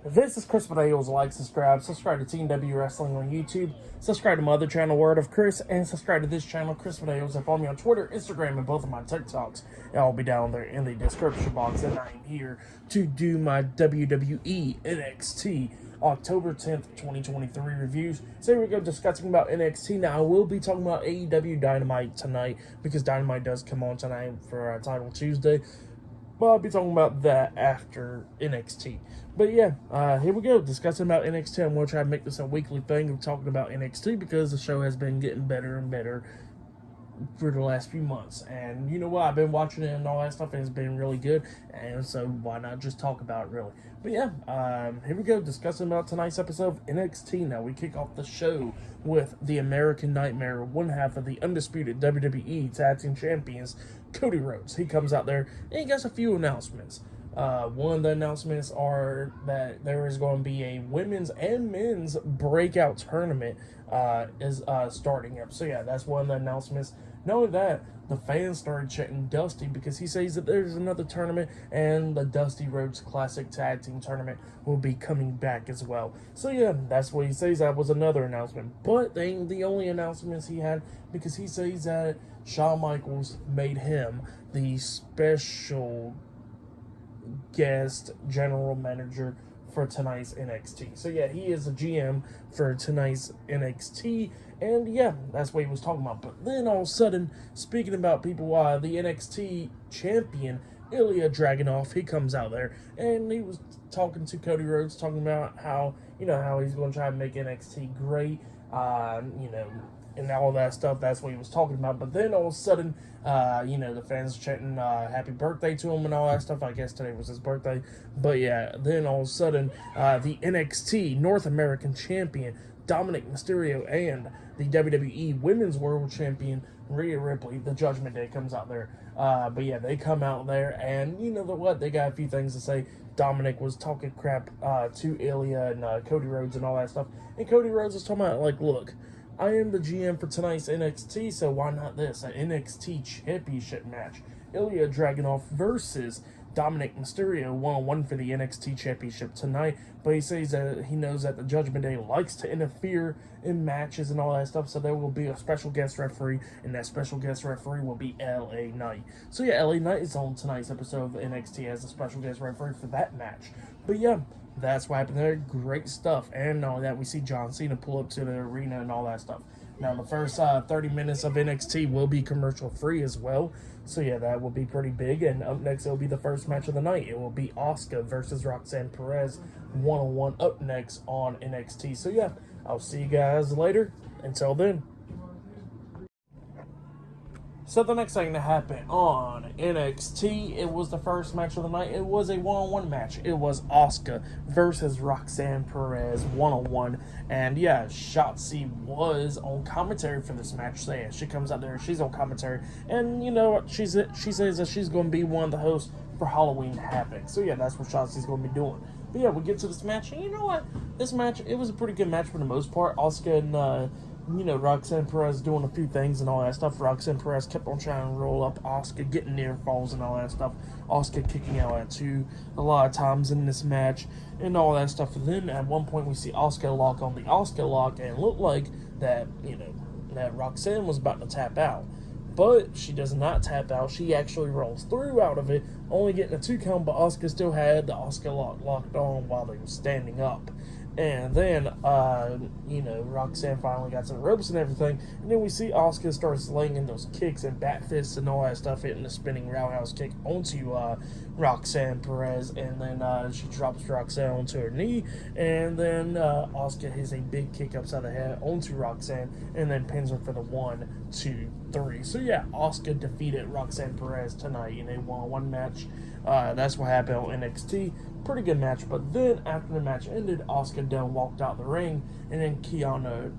This is Chris Videos. Like, subscribe to Team W Wrestling on YouTube, subscribe to my other channel, Word of Chris, and subscribe to this channel, Chris Videos, and follow me on Twitter, Instagram, and both of my TikToks. And I'll be down there in the description box, and I'm here to do my WWE NXT October 10th, 2023 reviews. So here we go, discussing about NXT. Now, I will be talking about AEW Dynamite tonight, because Dynamite does come on tonight for Title Tuesday. Well, I'll be talking about that after NXT. But yeah, here we go, discussing about NXT. I'm going to try to make this a weekly thing of talking about NXT because the show has been getting better and better for the last few months. And you know what, I've been watching it and all that stuff, and it's been really good. And so why not just talk about it, really? But yeah, here we go, discussing about tonight's episode of NXT. Now, we kick off the show with the American Nightmare, one half of the undisputed WWE Tag Team Champions, Cody Rhodes. He comes out there and he gets a few announcements. One of the announcements are that there is going to be a women's and men's breakout tournament is starting up. So yeah, that's one of the announcements. Not only that, the fans started chanting Dusty because he says that there's another tournament and the Dusty Rhodes Classic Tag Team Tournament will be coming back as well. So yeah, that's what he says. That was another announcement. But they ain't the only announcements he had, because he says that Shawn Michaels made him the special guest general manager for tonight's NXT. So yeah, he is a GM for tonight's NXT, and yeah, that's what he was talking about. But then all of a sudden, speaking about people, the NXT champion Ilya Dragunov, he comes out there and he was talking to Cody Rhodes, talking about how he's going to try to make NXT great, and all that stuff. That's what he was talking about. But then all of a sudden, the fans chanting happy birthday to him and all that stuff. I guess today was his birthday. But yeah, then all of a sudden, the NXT North American Champion, Dominic Mysterio, and the WWE Women's World Champion, Rhea Ripley, the Judgment Day, comes out there. But yeah, they come out there, and you know what? They got a few things to say. Dominic was talking crap to Ilya and Cody Rhodes and all that stuff. And Cody Rhodes was talking about, like, look, I am the GM for tonight's NXT, so why not this? An NXT Championship match. Ilya Dragunov versus Dominic Mysterio, one-on-one for the NXT Championship tonight. But he says that he knows that the Judgment Day likes to interfere in matches and all that stuff, so there will be a special guest referee, and that special guest referee will be LA Knight. So yeah, LA Knight is on tonight's episode of NXT as a special guest referee for that match. But yeah, that's what happened there. Great stuff. And all that, we see John Cena pull up to the arena and all that stuff. Now, the first 30 minutes of NXT will be commercial free as well. So yeah, that will be pretty big. And up next, it will be the first match of the night. It will be Asuka versus Roxanne Perez, one-on-one, up next on NXT. So yeah, I'll see you guys later. Until then. So the next thing that happened on NXT, it was the first match of the night. It was a one-on-one match. It was Asuka versus Roxanne Perez, one-on-one. And yeah, Shotzi was on commentary for this match. So yeah, she comes out there, she's on commentary. And you know what, she says that she's going to be one of the hosts for Halloween Havoc. So yeah, that's what Shotzi's going to be doing. But yeah, we get to this match. And you know what, this match, it was a pretty good match for the most part. Asuka and Roxanne Perez doing a few things and all that stuff. Roxanne Perez kept on trying to roll up Asuka, getting near falls and all that stuff. Asuka kicking out at two a lot of times in this match and all that stuff. And then at one point we see Asuka lock on the Asuka lock, and it looked like that, that Roxanne was about to tap out. But she does not tap out. She actually rolls through out of it, only getting a 2 count, but Asuka still had the Asuka lock locked on while they were standing up. And then, Roxanne finally got some ropes and everything. And then we see Asuka start slinging those kicks and bat fists and all that stuff, hitting the spinning roundhouse kick onto Roxanne Perez. And then she drops Roxanne onto her knee. And then Asuka hits a big kick upside the head onto Roxanne. And then pins her for the 1, 2, 3. So yeah, Asuka defeated Roxanne Perez tonight in a one-on-one match. That's what happened on NXT. Pretty good match. But then after the match ended, Asuka done walked out the ring, and then Kiana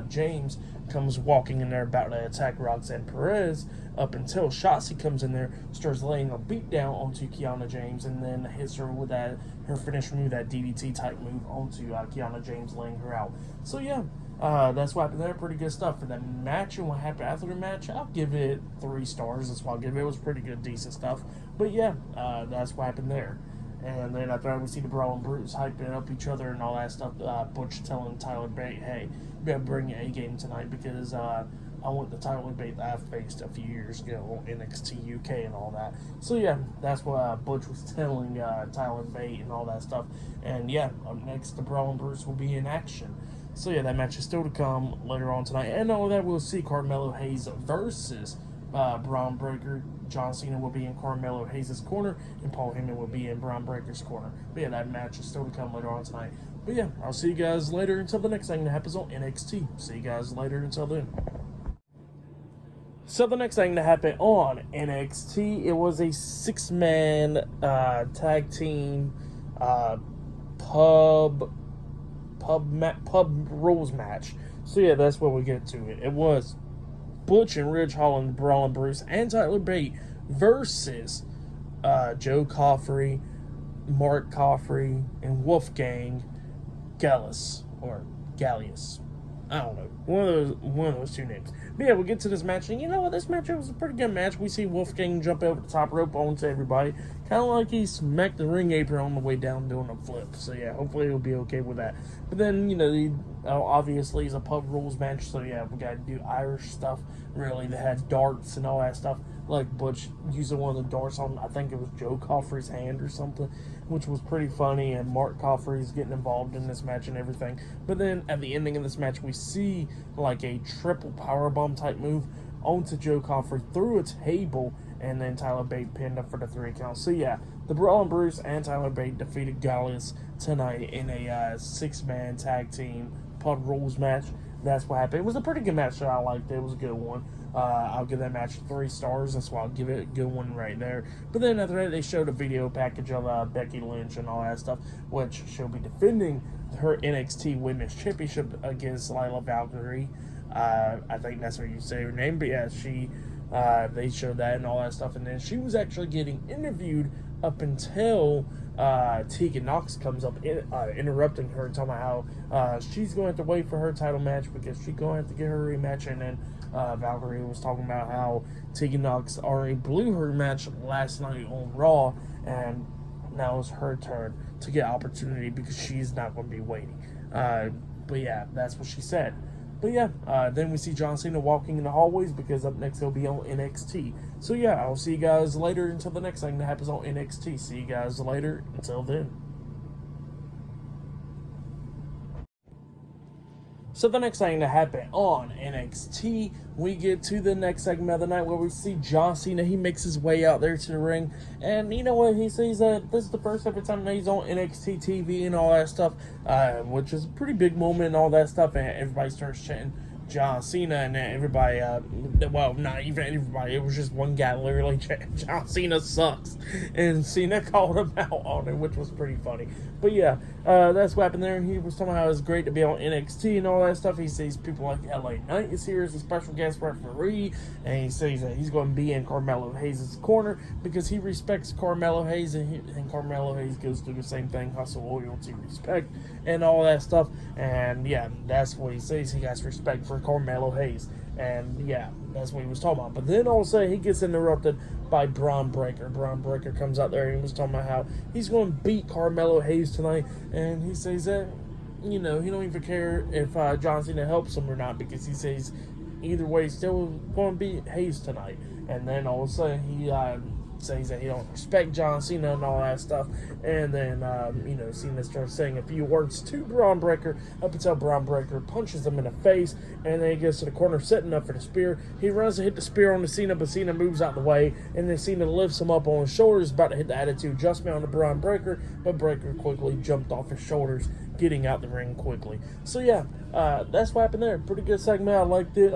James comes walking in there about to attack Roxanne Perez, up until Shotzi comes in there, starts laying a beat down onto Kiana James, and then hits her with her finisher move, that DDT type move onto Kiana James, laying her out. So yeah, that's what happened there. Pretty good stuff for that match. And what happened after the match, I'll give it 3 stars. That's what I'll give it. It was pretty good, decent stuff. But yeah, that's what happened there. And then after that, we see the Brawl and Brutes hyping up each other and all that stuff. Butch telling Tyler Bate, hey, you better bring your A game tonight because I want the Tyler Bate that I faced a few years ago on NXT UK and all that. So yeah, that's what Butch was telling Tyler Bate and all that stuff. And yeah, up next, the Brawl and Brutes will be in action. So yeah, that match is still to come later on tonight. And all that, we'll see Carmelo Hayes versus Bron Breakker. John Cena will be in Carmelo Hayes' corner, and Paul Heyman will be in Bron Breakker's corner. But yeah, that match is still to come later on tonight. But yeah, I'll see you guys later until the next thing that happens on NXT. See you guys later until then. So the next thing that happened on NXT, it was a 6-man tag team pub rules match. So yeah, that's where we get to it. It was Butch and Ridge Holland, Brawl and Bruce, and Tyler Bate versus Joe Coffey, Mark Coffey, and Wolfgang Gallus or Gallius. I don't know. One of those two names. But yeah, we'll get to this match. And you know what? This match was a pretty good match. We see Wolfgang jump over the top rope onto everybody. Kind of like he smacked the ring apron on the way down doing a flip. So yeah, hopefully he'll be okay with that. But then, you know, obviously it's a pub rules match. So yeah, we got to do Irish stuff. Really, they had darts and all that stuff. Like Butch using one of the darts on, I think it was Joe Coffey's hand or something, which was pretty funny. And Mark Coffey's getting involved in this match and everything. But then at the ending of this match, we see like a triple powerbomb type move onto Joe Coffey through a table, and then Tyler Bate pinned up for the 3 count. So yeah, the Brawl and Bruce and Tyler Bate defeated Gallus tonight in a 6-man tag team pub rules match. That's what happened. It was a pretty good match that I liked. It was a good one. I'll give that match 3 stars. That's why I'll give it a good one right there. But then after that, they showed a video package of Becky Lynch and all that stuff, which she'll be defending her NXT Women's Championship against Lila Valkyrie. I think that's how you say her name. But yeah, they showed that and all that stuff. And then she was actually getting interviewed up until Tegan Nox comes up, interrupting her, talking about how she's going to have to wait for her title match because she's going to have to get her rematch. And then Valkyrie was talking about how Tegan Nox already blew her match last night on Raw, and now it's her turn to get opportunity because she's not going to be waiting. But yeah, that's what she said. But yeah, then we see John Cena walking in the hallways because up next he'll be on NXT. So yeah, I'll see you guys later until the next thing that happens on NXT. See you guys later. Until then. So the next thing to happen on NXT, we get to the next segment of the night where we see John Cena. He makes his way out there to the ring, and you know what? He says that this is the first ever time that he's on NXT TV and all that stuff, which is a pretty big moment and all that stuff, and everybody starts chanting John Cena, and then everybody, well, not even everybody, it was just one guy literally chanting, John Cena sucks, and Cena called him out on it, which was pretty funny. But yeah, that's what happened there, and he was talking about how it's great to be on NXT and all that stuff. He says people like LA Knight is here as a special guest referee, and he says that he's going to be in Carmelo Hayes' corner because he respects Carmelo Hayes, and Carmelo Hayes goes through the same thing, hustle, loyalty, respect, and all that stuff. And yeah, that's what he says. He has respect for Carmelo Hayes, and yeah, that's what he was talking about. But then all of a sudden he gets interrupted by Bron Breakker. Bron Breakker comes out there and he was talking about how he's going to beat Carmelo Hayes tonight, and he says that, you know, he don't even care if John Cena helps him or not, because he says either way he's still going to beat Hayes tonight. And then all of a sudden he says that he don't respect John Cena and all that stuff, and then Cena starts saying a few words to Bron Breakker up until Bron Breakker punches him in the face, and then he gets to the corner setting up for the spear. He runs to hit the spear on the Cena, but Cena moves out the way, and then Cena lifts him up on his shoulders, about to hit the attitude adjustment on the Bron Breakker, but Breakker quickly jumped off his shoulders, getting out the ring quickly. So yeah, that's what happened there. Pretty good segment. I liked it.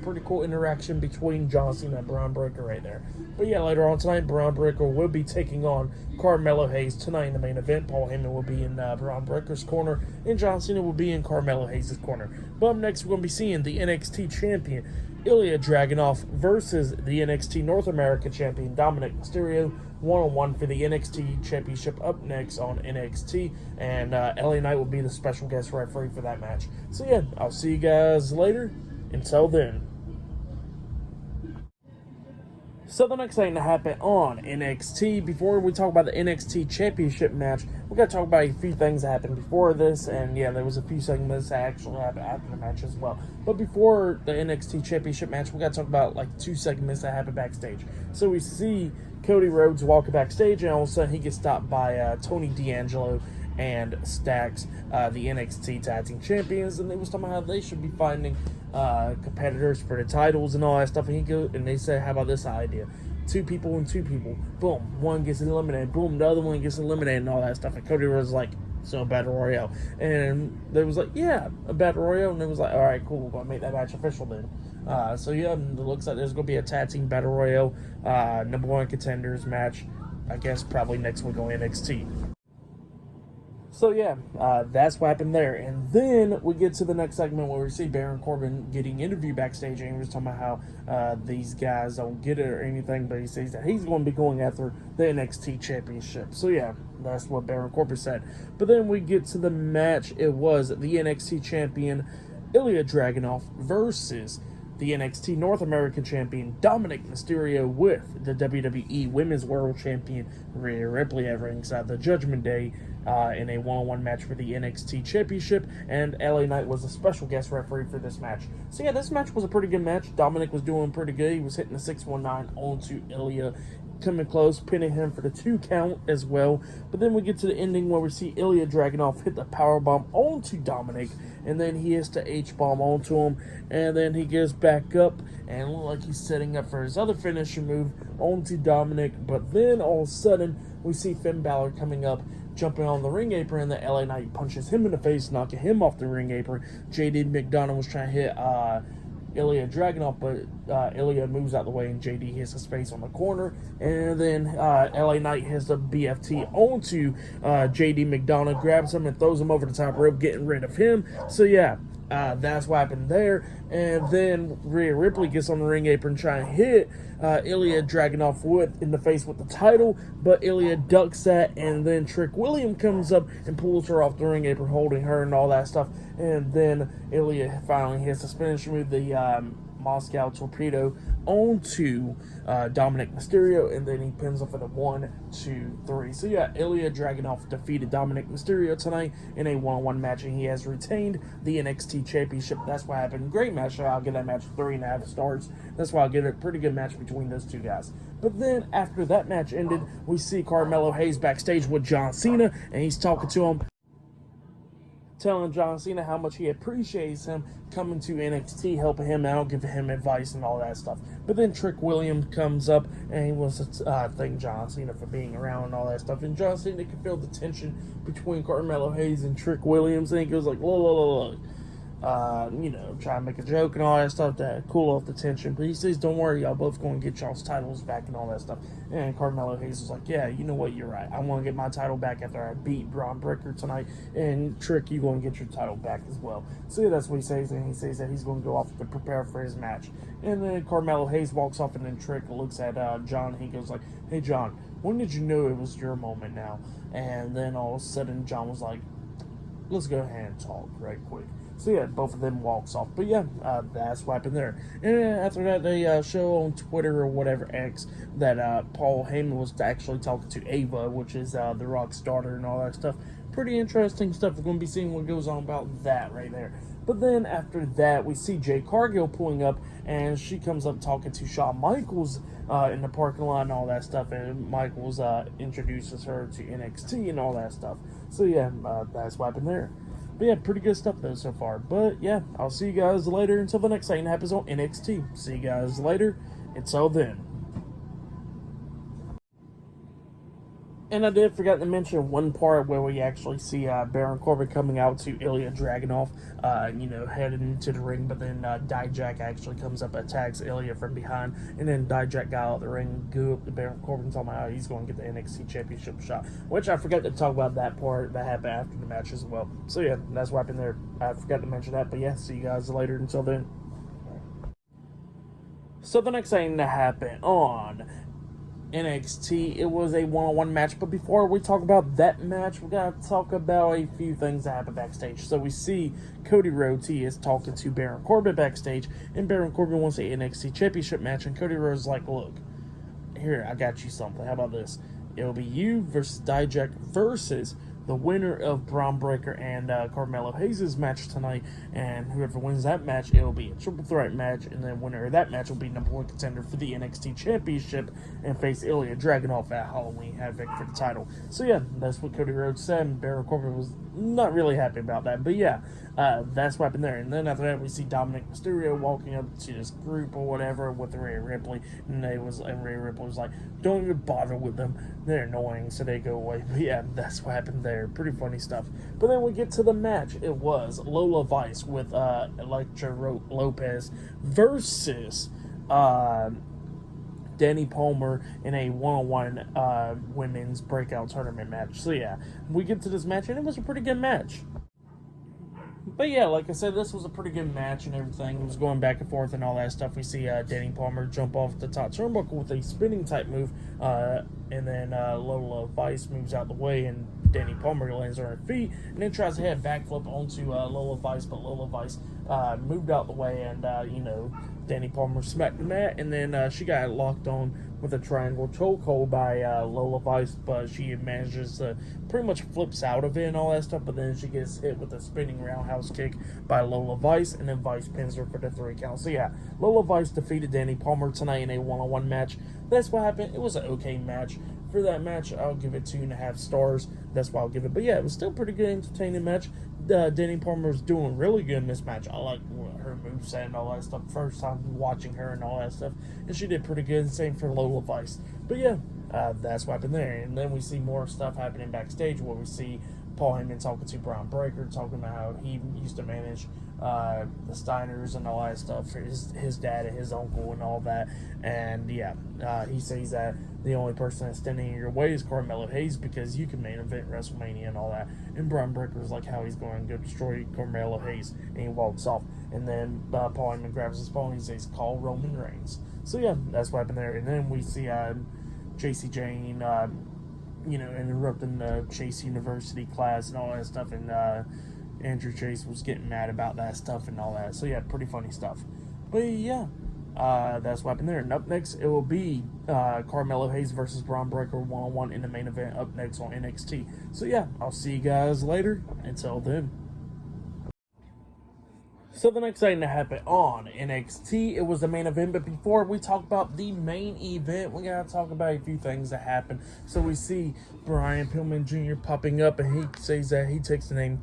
Pretty cool interaction between John Cena and Bron Breakker right there. But yeah, later on tonight, Bron Breakker will be taking on Carmelo Hayes tonight in the main event. Paul Heyman will be in Bron Breakker's corner, and John Cena will be in Carmelo Hayes' corner. But up next, we're going to be seeing the NXT champion Ilya Dragunov versus the NXT North America champion Dominic Mysterio, one-on-one for the NXT championship up next on NXT, and LA Knight will be the special guest referee for that match. So yeah, I'll see you guys later. Until then. So the next thing to happen on NXT, before we talk about the NXT Championship match, we got to talk about a few things that happened before this, and yeah, there was a few segments that actually happened after the match as well. But before the NXT Championship match, we got to talk about like 2 segments that happened backstage. So we see Cody Rhodes walking backstage, and all of a sudden he gets stopped by Tony D'Angelo and Stacks, the NXT Tag Team Champions, and they was talking about how they should be finding competitors for the titles and all that stuff. And they said, "How about this idea? 2 people and 2 people. Boom, one gets eliminated. Boom, the other one gets eliminated and all that stuff." And Cody was like, "So a battle royale?" And they was like, "Yeah, a battle royale." And it was like, "All right, cool. We're gonna make that match official then." So yeah, it looks like there's gonna be a tag team battle royale, number 1 contenders match. I guess probably next week on NXT. So yeah, that's what happened there. And then we get to the next segment where we see Baron Corbin getting interviewed backstage, and he was talking about how these guys don't get it or anything, but he says that he's going to be going after the NXT Championship. So yeah, that's what Baron Corbin said. But then we get to the match. It was the NXT Champion Ilya Dragunov versus the NXT North American Champion Dominic Mysterio with the WWE Women's World Champion Rhea Ripley at ringside. The Judgment Day in a one-on-one match for the NXT Championship, and LA Knight was a special guest referee for this match. So yeah, this match was a pretty good match. Dominic was doing pretty good. He was hitting the 619 onto Ilya, coming close, pinning him for the 2 count as well. But then we get to the ending where we see Ilya Dragunov hit the powerbomb onto Dominic, and then he hits the H-bomb onto him, and then he gets back up and look like he's setting up for his other finisher move onto Dominic. But then all of a sudden we see Finn Balor coming up, jumping on the ring apron, and the LA Knight punches him in the face, knocking him off the ring apron. JD McDonough was trying to hit Ilya Dragunov, but Ilya moves out the way, and JD hits his face on the corner, and then LA Knight hits the BFT onto JD McDonough, grabs him and throws him over the top rope, getting rid of him. So yeah, that's what happened there. And then Rhea Ripley gets on the ring apron trying to hit Ilya Dragunov in the face with the title, but Ilya ducks that, and then Trick William comes up and pulls her off the ring apron, holding her and all that stuff. And then Ilya finally hits the finisher move, the Moscow Torpedo, onto Dominic Mysterio, and then he pins him for the 1, 2, 3. So yeah, Ilya Dragunov defeated Dominic Mysterio tonight in a one-on-one match, and he has retained the NXT Championship. That's what happened. Great match. I'll give that match 3.5 stars. That's why I'll give it a pretty good match between those 2 guys. But then after that match ended, we see Carmelo Hayes backstage with John Cena, and he's talking to him, telling John Cena how much he appreciates him coming to NXT, helping him out, giving him advice and all that stuff. But then Trick Williams comes up, and he wants to thank John Cena for being around and all that stuff. And John Cena can feel the tension between Carmelo Hayes and Trick Williams, and he goes like, look, try to make a joke and all that stuff to cool off the tension. But he says, "Don't worry, y'all both going to get y'all's titles back and all that stuff." And Carmelo Hayes is like, "Yeah, you know what, you're right. I want to get my title back after I beat Bron Breakker tonight. And Trick, you going to get your title back as well." So yeah, that's what he says, and he says that he's going to go off to prepare for his match. And then Carmelo Hayes walks off, and then Trick looks at John. He goes like, "Hey, John, when did you know it was your moment now?" And then all of a sudden, John was like, "Let's go ahead and talk right quick." So yeah, both of them walks off. But yeah, that's what happened there. And after that, they show on Twitter or whatever, X, that Paul Heyman was actually talking to Ava, which is The Rock's daughter and all that stuff. Pretty interesting stuff. We're going to be seeing what goes on about that right there. But then after that, we see Jay Cargill pulling up, and she comes up talking to Shawn Michaels in the parking lot and all that stuff. And Michaels introduces her to NXT and all that stuff. So yeah, that's what happened there. But yeah, pretty good stuff though so far. But yeah, I'll see you guys later until the next thing happens on NXT. See you guys later. Until then. And I did forget to mention one part where we actually see Baron Corbin coming out to Ilya Dragunov, heading into the ring, but then Dijak actually comes up, attacks Ilya from behind, and then Dijak got out of the ring, go up to Baron Corbin, talking about how he's going to get the NXT Championship shot, which I forgot to talk about that part that happened after the match as well. So yeah, that's what happened there. I forgot to mention that, but yeah, see you guys later. Until then. So the next thing that happened on NXT, it was a one-on-one match, but before we talk about that match, we gotta talk about a few things that happened backstage. So we see Cody Rhodes, he is talking to Baron Corbin backstage, and Baron Corbin wants an NXT Championship match, and Cody Rhodes is like, "Look, here, I got you something. How about this? It'll be you versus Dijak versus the winner of Bron Breakker and Carmelo Hayes' match tonight, and whoever wins that match, it'll be a triple threat match, and then winner of that match will be #1 contender for the NXT Championship and face Ilya Dragunov at Halloween Havoc for the title. So yeah, that's what Cody Rhodes said, and Baron Corbin was not really happy about that, but yeah, that's what happened there. And then after that, we see Dominic Mysterio walking up to this group or whatever with Rhea Ripley, and Rhea Ripley was like, "Don't even bother with them. They're annoying," so they go away. But yeah, that's what happened there. Pretty funny stuff. But then we get to the match. It was Lola Vice with Elektra Lopez versus Danny Palmer in a one-on-one women's breakout tournament match. So yeah, we get to this match, and it was a pretty good match. But yeah, like I said, this was a pretty good match and everything. It was going back and forth and all that stuff. We see Danny Palmer jump off the top turnbuckle with a spinning type move, and then Lola Vice moves out the way, and Danny Palmer lands on her feet, and then tries to head backflip onto Lola Vice, but Lola Vice moved out the way, and Danny Palmer smacked the mat, and then she got locked on with a triangle chokehold by Lola Vice, but she manages to pretty much flips out of it and all that stuff, but then she gets hit with a spinning roundhouse kick by Lola Vice, and then Vice pins her for the 3 count. So yeah, Lola Vice defeated Danny Palmer tonight in a one-on-one match. That's what happened. It was an okay match. For that match, I'll give it 2.5 stars. That's why I'll give it. But yeah, it was still a pretty good, entertaining match. Danny Palmer's doing really good in this match. I like her moveset and all that stuff. First time watching her and all that stuff. And she did pretty good. Same for Lola Vice. But yeah, that's what happened there. And then we see more stuff happening backstage where we see Paul Heyman talking to Bron Breakker, talking about how he used to manage the Steiners and all that stuff for his dad and his uncle and all that. And yeah, he says that the only person that's standing in your way is Carmelo Hayes because you can main event WrestleMania and all that. And Bron Breakker was like how he's going to go destroy Carmelo Hayes, and he walks off. And then Paul Heyman grabs his phone and he says, "Call Roman Reigns." So yeah, that's what happened there. And then we see JC Jane interrupting the Chase University class and all that stuff, and Andrew Chase was getting mad about that stuff and all that. So yeah, pretty funny stuff. But yeah, that's what happened there. And up next, it will be Carmelo Hayes versus Bron Breakker one-on-one in the main event up next on NXT. So yeah, I'll see you guys later. Until then. So the next thing that happened on NXT, it was the main event. But before we talk about the main event, we gotta talk about a few things that happened. So we see Brian Pillman Jr. popping up, and he says that he takes the name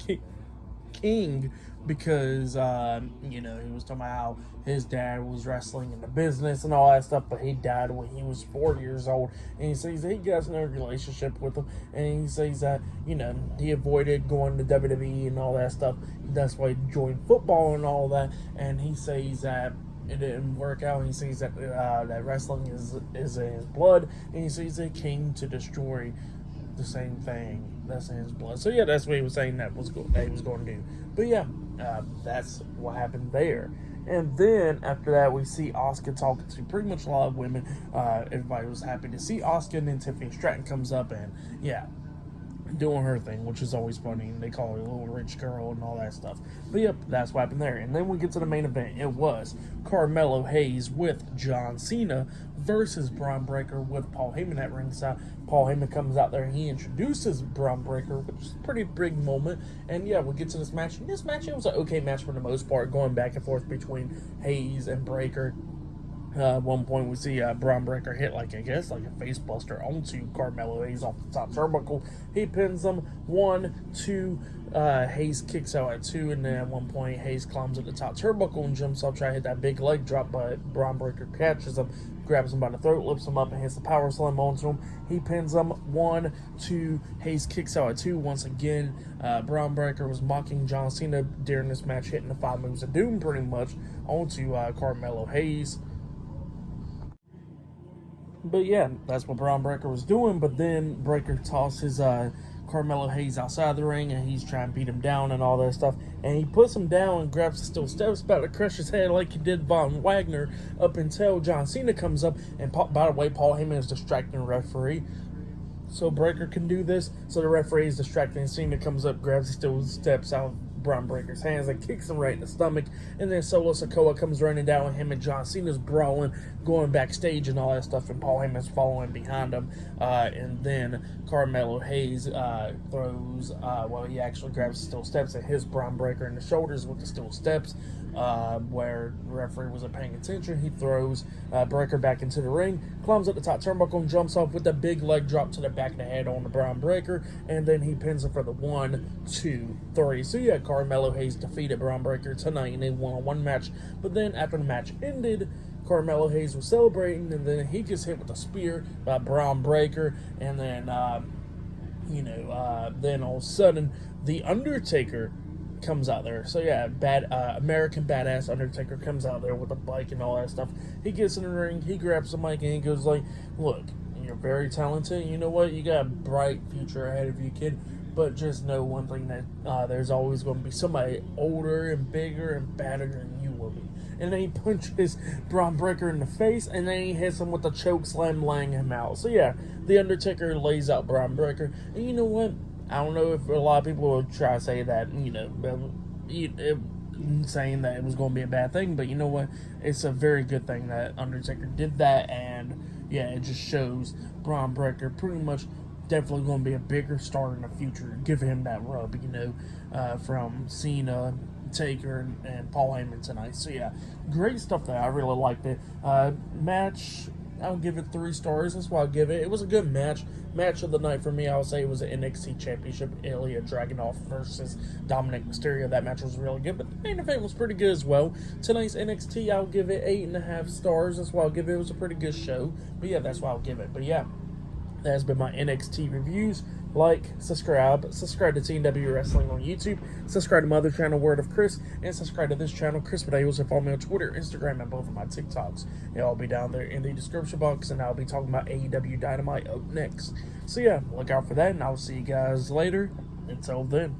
King because he was talking about how his dad was wrestling in the business and all that stuff, but he died when he was 4 years old. And he says that he got no relationship with him, and he says that he avoided going to WWE and all that stuff. That's why he joined football and all that. And he says that it didn't work out. He says that that wrestling is in his blood, and he says they came to destroy the same thing that's in his blood. So yeah, that's what he was saying that he was going to do. But yeah, that's what happened there. And then after that, we see Asuka talking to pretty much a lot of women. Everybody was happy to see Asuka, and then Tiffany Stratton comes up and yeah, doing her thing, which is always funny. And they call her a little rich girl and all that stuff. But yep, that's what happened there. And then we get to the main event. It was Carmelo Hayes with John Cena versus Bron Breakker with Paul Heyman at ringside. Paul Heyman comes out there and he introduces Bron Breakker, which is a pretty big moment. And yeah, we get to this match. And this match, it was an okay match for the most part, going back and forth between Hayes and Breakker. At one point, we see Bron Breakker hit like a face buster onto Carmelo Hayes off the top turnbuckle. He pins him 1, 2. Hayes kicks out at 2, and then at one point, Hayes climbs at the top turnbuckle and jumps up, trying to hit that big leg drop, but Bron Breakker catches him, grabs him by the throat, lifts him up, and hits the power slam onto him. He pins him 1, 2. Hayes kicks out at 2 once again. Bron Breakker was mocking John Cena during this match, hitting the 5 moves of doom pretty much onto Carmelo Hayes. But yeah, that's what Bron Breakker was doing. But then Breakker tosses Carmelo Hayes outside the ring, and he's trying to beat him down and all that stuff. And he puts him down and grabs the steel steps, about to crush his head like he did Von Wagner, up until John Cena comes up. And by the way, Paul Heyman is distracting the referee, so Breakker can do this. So the referee is distracting, and Cena comes up, grabs the steel steps out Bron Breaker's hands and kicks him right in the stomach. And then Solo Sikoa comes running down with him, and John Cena's brawling, going backstage and all that stuff, and Paul Heyman's following behind him. And then Carmelo Hayes throws, he actually grabs steel steps and hits Bron Breaker in the shoulders with the steel steps. Where the referee wasn't paying attention, he throws Breaker back into the ring, climbs up the top turnbuckle, and jumps off with a big leg drop to the back of the head on the Bron Breaker, and then he pins him for the 1, 2, 3. So yeah, Carmelo Hayes defeated Bron Breaker tonight in a one-on-one match. But then after the match ended, Carmelo Hayes was celebrating, and then he gets hit with a spear by Bron Breaker, and then then all of a sudden the Undertaker comes out there. So yeah, American badass Undertaker comes out there with a bike and all that stuff. He gets in the ring, he grabs the mic, and he goes like, "Look, you're very talented. You know what? You got a bright future ahead of you, kid. But just know one thing, that there's always going to be somebody older and bigger and badder than you will be." And then he punches Bron Breaker in the face, and then he hits him with a choke slam, laying him out. So yeah, the Undertaker lays out Bron Breaker. And you know what? I don't know if a lot of people will try to say that, saying that it was going to be a bad thing, but you know what? It's a very good thing that Undertaker did that, and yeah, it just shows Bron Breaker pretty much definitely going to be a bigger star in the future. Give him that rub, from Cena, Taker, and Paul Heyman tonight. So yeah, great stuff there. I really liked it. Match, I'll give it 3 stars. That's why I'll give it. It was a good match. Match of the night for me, I would say it was an NXT Championship, Ilya Dragunov versus Dominic Mysterio. That match was really good, but the main event was pretty good as well. Tonight's NXT, I'll give it 8.5 stars. That's why I'll give it. It was a pretty good show. But yeah, that's why I'll give it. But yeah, that has been my NXT reviews. Like, subscribe to TNW Wrestling on YouTube, subscribe to my other channel, Word of Chris, and subscribe to this channel, Chris Videos, and follow me on Twitter, Instagram, and both of my TikToks. It'll all be down there in the description box, and I'll be talking about AEW Dynamite up next. So yeah, look out for that, and I'll see you guys later. Until then.